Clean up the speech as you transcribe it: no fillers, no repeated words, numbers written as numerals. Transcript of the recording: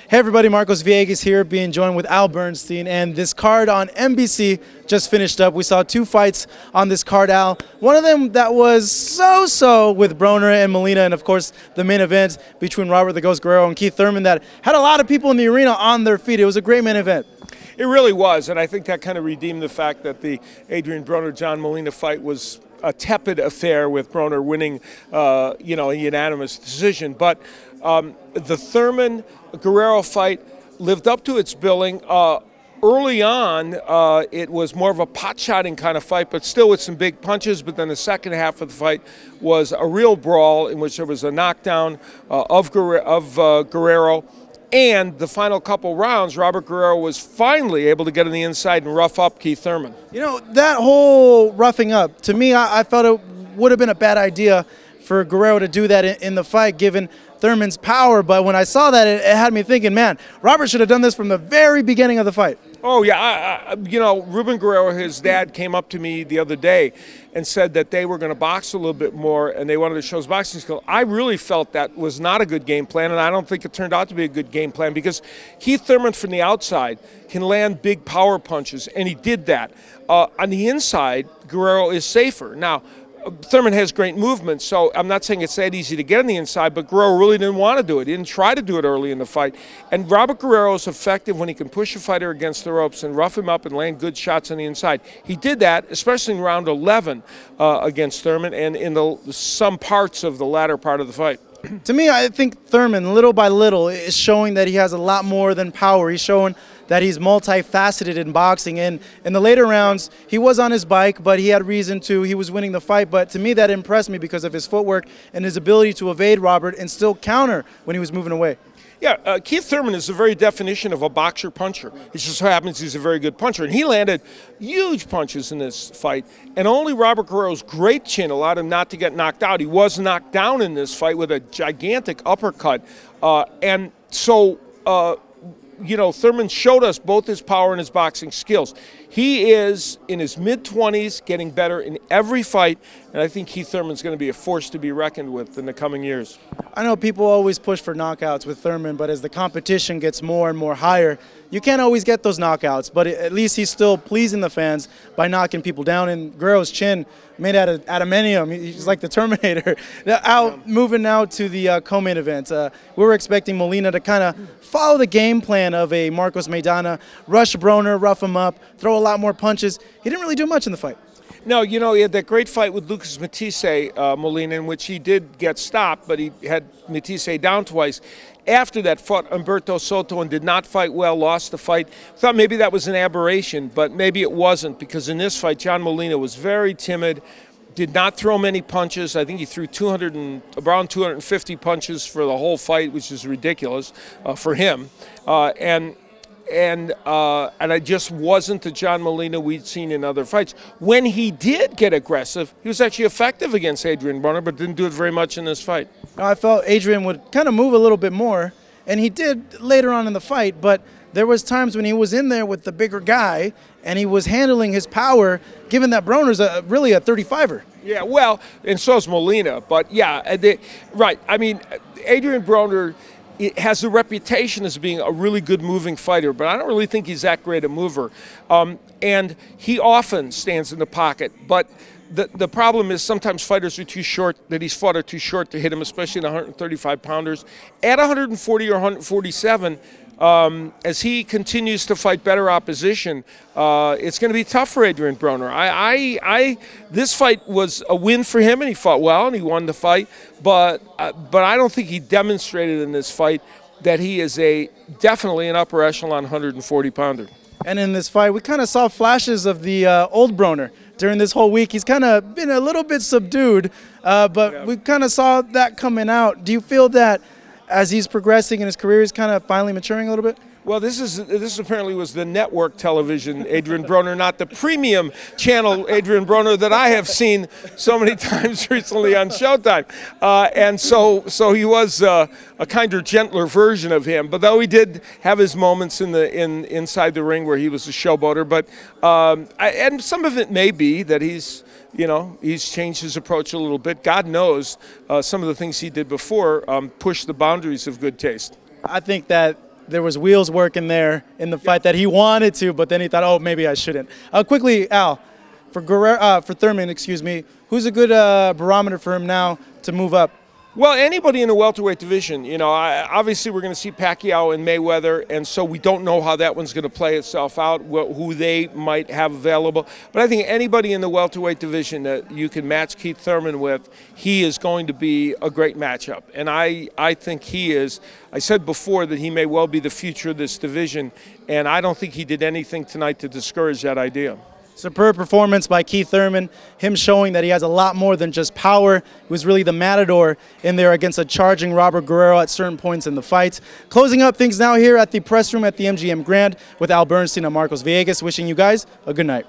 Hey everybody, Marcos Villegas here, being joined with Al Bernstein, and this card on NBC just finished up. We saw two fights on this card, Al. One of them that was so-so with Broner and Molina, and of course the main event between Robert the Ghost Guerrero and Keith Thurman that had a lot of people in the arena on their feet. It was a great main event. It really was, and I think that kind of redeemed the fact that the Adrien Broner-John Molina fight was a tepid affair with Broner winning, a unanimous decision. But the Thurman-Guerrero fight lived up to its billing. Early on, it was more of a pot-shotting kind of fight, but still with some big punches. But then the second half of the fight was a real brawl in which there was a knockdown of Guerrero. And the final couple rounds, Robert Guerrero was finally able to get on the inside and rough up Keith Thurman. You know, that whole roughing up, to me, I felt it would have been a bad idea for Guerrero to do that in the fight, given Thurman's power. But when I saw that, it had me thinking, man, Robert should have done this from the very beginning of the fight. Oh, yeah. Ruben Guerrero, his dad, came up to me the other day and said that they were going to box a little bit more and they wanted to show his boxing skill. I really felt that was not a good game plan, and I don't think it turned out to be a good game plan because Keith Thurman from the outside can land big power punches, and he did that. On the inside, Guerrero is safer. Now, Thurman has great movement, so I'm not saying it's that easy to get on the inside, but Guerrero really didn't want to do it. He didn't try to do it early in the fight. And Robert Guerrero is effective when he can push a fighter against the ropes and rough him up and land good shots on the inside. He did that, especially in round 11 against Thurman and in some parts of the latter part of the fight. To me, I think Thurman, little by little, is showing that he has a lot more than power. He's showing that he's multifaceted in boxing. And in the later rounds, he was on his bike, but he had reason to. He was winning the fight. But to me, that impressed me because of his footwork and his ability to evade Robert and still counter when he was moving away. Yeah, Keith Thurman is the very definition of a boxer-puncher. It just so happens he's a very good puncher. And he landed huge punches in this fight. And only Robert Guerrero's great chin allowed him not to get knocked out. He was knocked down in this fight with a gigantic uppercut. And so, Thurman showed us both his power and his boxing skills. He is in his mid-20s, getting better in every fight, and I think Keith Thurman's going to be a force to be reckoned with in the coming years. I know people always push for knockouts with Thurman, but as the competition gets more and more higher, you can't always get those knockouts, but at least he's still pleasing the fans by knocking people down. And Guerrero's chin made out of adamantium. He's like the Terminator. Moving now to the co-main event. We were expecting Molina to kind of follow the game plan of a Marcos Maidana, rush Broner, rough him up, throw a lot more punches. He didn't really do much in the fight. No, he had that great fight with Lucas Matisse, Molina, in which he did get stopped, but he had Matisse down twice. After that, fought Humberto Soto and did not fight well, lost the fight. Thought maybe that was an aberration, but maybe it wasn't, because in this fight, John Molina was very timid, did not throw many punches. I think he threw around 250 punches for the whole fight, which is ridiculous for him. And I just wasn't the John Molina we'd seen in other fights. When he did get aggressive, he was actually effective against Adrien Broner, but didn't do it very much in this fight. I felt Adrien would kind of move a little bit more, and he did later on in the fight, but there was times when he was in there with the bigger guy, and he was handling his power, given that Broner's really a 35er. Yeah, well, and so is Molina, but yeah, right. I mean, Adrien Broner, it has a reputation as being a really good moving fighter, but I don't really think he's that great a mover. And he often stands in the pocket, but the problem is sometimes fighters are too short, that he's fought are too short to hit him, especially in 135-pounders. At 140 or 147, as he continues to fight better opposition, it's going to be tough for Adrien Broner. This fight was a win for him, and he fought well, and he won the fight. But I don't think he demonstrated in this fight that he is definitely an upper echelon 140-pounder. And in this fight, we kind of saw flashes of the old Broner. During this whole week, he's kind of been a little bit subdued, but we kind of saw that coming out. Do you feel that as he's progressing in his career, he's kind of finally maturing a little bit? Well, this apparently was the network television Adrien Broner, not the premium channel Adrien Broner that I have seen so many times recently on Showtime. And so he was a kinder, gentler version of him. But though he did have his moments inside the ring where he was a showboater, but and some of it may be that he's changed his approach a little bit. God knows some of the things he did before pushed the boundaries of good taste. I think that there was wheels working there in the fight that he wanted to, but then he thought, oh, maybe I shouldn't. Quickly, Al, for Thurman, excuse me, who's a good barometer for him now to move up? Well, anybody in the welterweight division, you know, obviously we're going to see Pacquiao and Mayweather, and so we don't know how that one's going to play itself out, who they might have available. But I think anybody in the welterweight division that you can match Keith Thurman with, he is going to be a great matchup. And I think he is. I said before that he may well be the future of this division, and I don't think he did anything tonight to discourage that idea. Superb performance by Keith Thurman, him showing that he has a lot more than just power. He was really the matador in there against a charging Robert Guerrero at certain points in the fight. Closing up things now here at the press room at the MGM Grand with Bernstein and Marcos Villegas. Wishing you guys a good night.